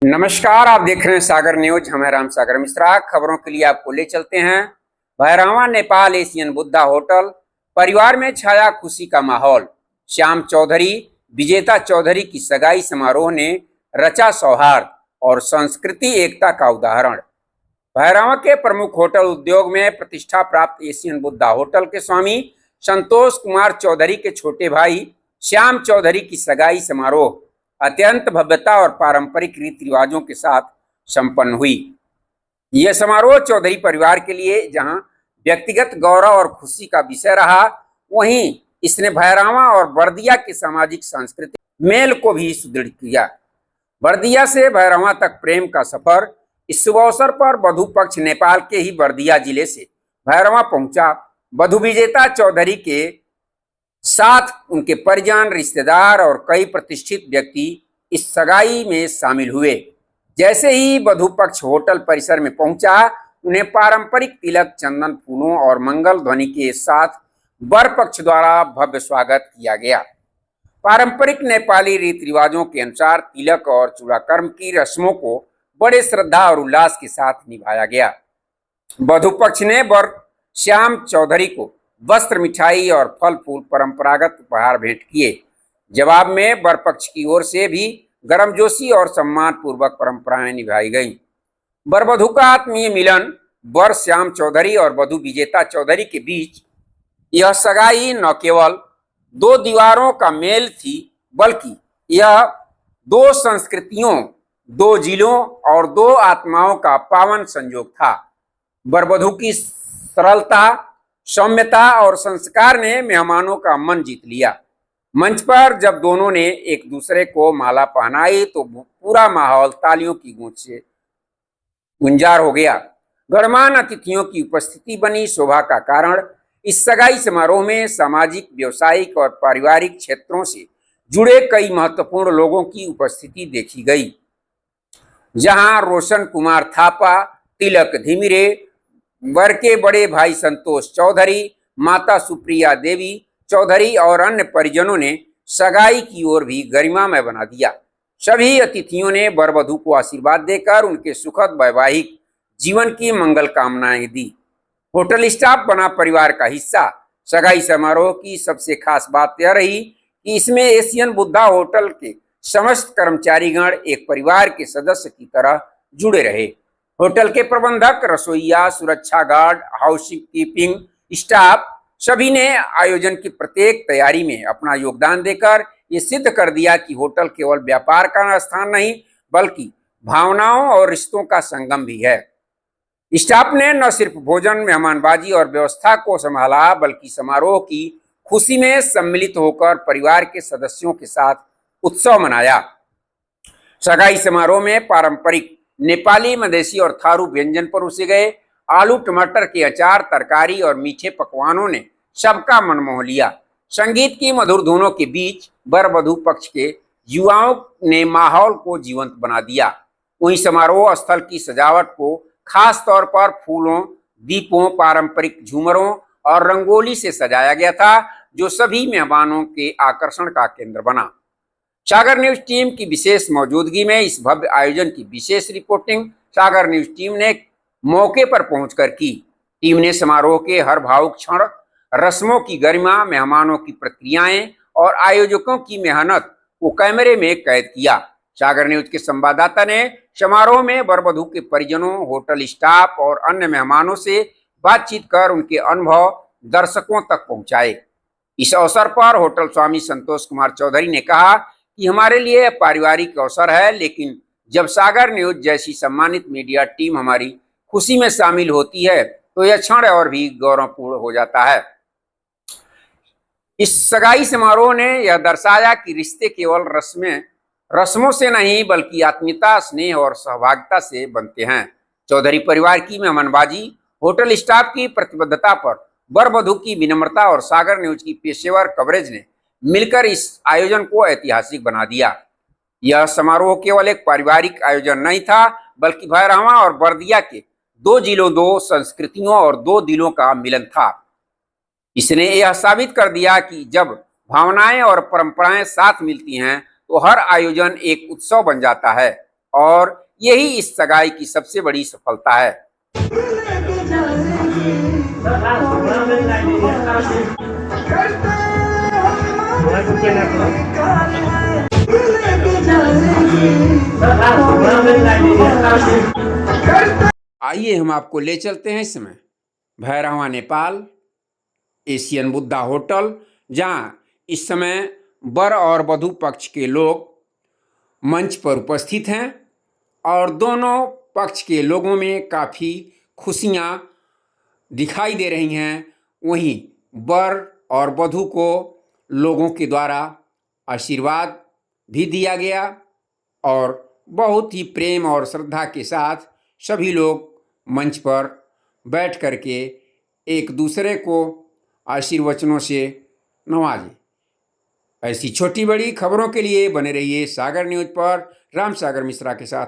नमस्कार, आप देख रहे हैं सागर न्यूज। हम हैं राम सागर मिश्रा। खबरों के लिए आपको ले चलते हैं भैरवा नेपाल एशियन बुद्धा होटल। परिवार में छाया खुशी का माहौल। श्याम चौधरी विजेता चौधरी की सगाई समारोह ने रचा सौहार्द और संस्कृति एकता का उदाहरण। भैरवा के प्रमुख होटल उद्योग में प्रतिष्ठा प्राप्त एशियन बुद्धा होटल के स्वामी संतोष कुमार चौधरी के छोटे भाई श्याम चौधरी की सगाई समारोह अत्यंत भव्यता और पारंपरिक रीति रिवाजों के साथ संपन्न हुई। यह समारोह चौधरी परिवार के लिए जहां व्यक्तिगत गौरव और खुशी का विषय रहा, वहीं इसने भैरवा और बर्दिया के सामाजिक सांस्कृतिक मेल को भी सुदृढ़ किया। बर्दिया से भैरवा तक प्रेम का सफर। इस शुभ अवसर पर वधु पक्ष नेपाल के ही बर्दिया जिले से भैरवा पहुंचा। वधु विजेता चौधरी के साथ उनके परिजन, रिश्तेदार और कई प्रतिष्ठित व्यक्ति इस सगाई में शामिल हुए। जैसे ही वधु पक्ष होटल परिसर में पहुंचा, उन्हें पारंपरिक तिलक, चंदन, फूलों और मंगल ध्वनि के साथ वर पक्ष द्वारा भव्य स्वागत किया गया। पारंपरिक नेपाली रीति रिवाजों के अनुसार तिलक और चूड़ाकर्म की रस्मों को बड़े श्रद्धा और उल्लास के साथ निभाया गया। वधु पक्ष ने वर श्याम चौधरी को वस्त्र, मिठाई और फल फूल परंपरागत उपहार भेंट किए। जवाब में वर पक्ष की ओर से भी गर्मजोशी और सम्मान पूर्वक परंपराएं निभाई गईं। वर वधु का आत्मीय मिलन। वर श्याम चौधरी और वधु विजेता चौधरी के बीच यह सगाई न केवल दो दीवारों का मेल थी, बल्कि यह दो संस्कृतियों, दो जिलों और दो आत्माओं का पावन संयोग था। वर वधु की सरलता, सौम्यता और संस्कार ने मेहमानों का मन जीत लिया। मंच पर जब दोनों ने एक दूसरे को माला पहनाई तो पूरा माहौल तालियों की गूंज से गुंजार हो गया। गणमान्य अतिथियों की उपस्थिति बनी शोभा का कारण। इस सगाई समारोह में सामाजिक, व्यावसायिक और पारिवारिक क्षेत्रों से जुड़े कई महत्वपूर्ण लोगों की उपस्थिति देखी गई, जहां रोशन कुमार थापा, तिलक धिमिरे, वर के बड़े भाई संतोष चौधरी, माता सुप्रिया देवी चौधरी और अन्य परिजनों ने सगाई की ओर भी गरिमामय बना दिया। सभी अतिथियों ने वर वधु को आशीर्वाद देकर उनके सुखद वैवाहिक जीवन की मंगल कामनाएं दी। होटल स्टाफ बना परिवार का हिस्सा। सगाई समारोह की सबसे खास बात यह रही कि इसमें एशियन बुद्धा होटल के समस्त कर्मचारीगण एक परिवार के सदस्य की तरह जुड़े रहे। होटल के प्रबंधक, रसोइया, सुरक्षा गार्ड, हाउसिंग कीपिंग स्टाफ सभी ने आयोजन की प्रत्येक तैयारी में अपना योगदान देकर ये सिद्ध कर दिया कि होटल केवल व्यापार का स्थान नहीं, बल्कि भावनाओं और रिश्तों का संगम भी है। स्टाफ ने न सिर्फ भोजन, मेहमानबाजी और व्यवस्था को संभाला, बल्कि समारोह की खुशी में सम्मिलित होकर परिवार के सदस्यों के साथ उत्सव मनाया। सगाई समारोह में पारंपरिक नेपाली, मधेसी और थारू व्यंजन परोसे गए। आलू टमाटर के अचार, तरकारी और मीठे पकवानों ने सबका मन मोह लिया। संगीत की मधुर धुनों के बीच वर वधु पक्ष के युवाओं ने माहौल को जीवंत बना दिया। वहीं समारोह स्थल की सजावट को खास तौर पर फूलों, दीपों, पारंपरिक झूमरों और रंगोली से सजाया गया था, जो सभी मेहमानों के आकर्षण का केंद्र बना। सागर न्यूज टीम की विशेष मौजूदगी में इस भव्य आयोजन की विशेष रिपोर्टिंग सागर न्यूज टीम ने मौके पर पहुंचकर की। टीम ने समारोह के हर भावुक क्षण, रस्मों की गरिमा, मेहमानों की प्रतिक्रियाएं और आयोजकों की मेहनत को कैमरे में कैद किया। सागर न्यूज के संवाददाता ने समारोह में वर वधु के परिजनों, होटल स्टाफ और अन्य मेहमानों से बातचीत कर उनके अनुभव दर्शकों तक पहुंचाए। इस अवसर पर होटल स्वामी संतोष कुमार चौधरी ने कहा कि हमारे लिए पारिवारिक अवसर है, लेकिन जब सागर न्यूज जैसी सम्मानित मीडिया टीम हमारी खुशी में शामिल होती है तो यह क्षण और भी गौरवपूर्ण हो जाता है। इस सगाई समारोह ने यह दर्शाया कि रिश्ते केवल रस्मों से नहीं, बल्कि आत्मीयता, स्नेह और सहभागिता से बनते हैं। चौधरी परिवार की मेहमानबाजी, होटल स्टाफ की प्रतिबद्धता पर वर वधु की विनम्रता और सागर न्यूज की पेशेवर कवरेज ने मिलकर इस आयोजन को ऐतिहासिक बना दिया। यह समारोह केवल एक पारिवारिक आयोजन नहीं था, बल्कि भैरवा और बर्दिया के दो जिलों, दो संस्कृतियों और दो दिलों का मिलन था। इसने यह साबित कर दिया कि जब भावनाएं और परंपराएं साथ मिलती हैं तो हर आयोजन एक उत्सव बन जाता है और यही इस सगाई की सबसे बड़ी सफलता है। आइए हम आपको ले चलते हैं इस समय भैरहवा नेपाल एशियन बुद्धा होटल, जहां इस समय वर और वधू पक्ष के लोग मंच पर उपस्थित हैं और दोनों पक्ष के लोगों में काफ़ी खुशियां दिखाई दे रही हैं। वहीं वर और वधू को लोगों के द्वारा आशीर्वाद भी दिया गया और बहुत ही प्रेम और श्रद्धा के साथ सभी लोग मंच पर बैठ करके एक दूसरे को आशीर्वचनों से नवाजें। ऐसी छोटी बड़ी खबरों के लिए बने रहिए सागर न्यूज़ पर। राम सागर मिश्रा के साथ।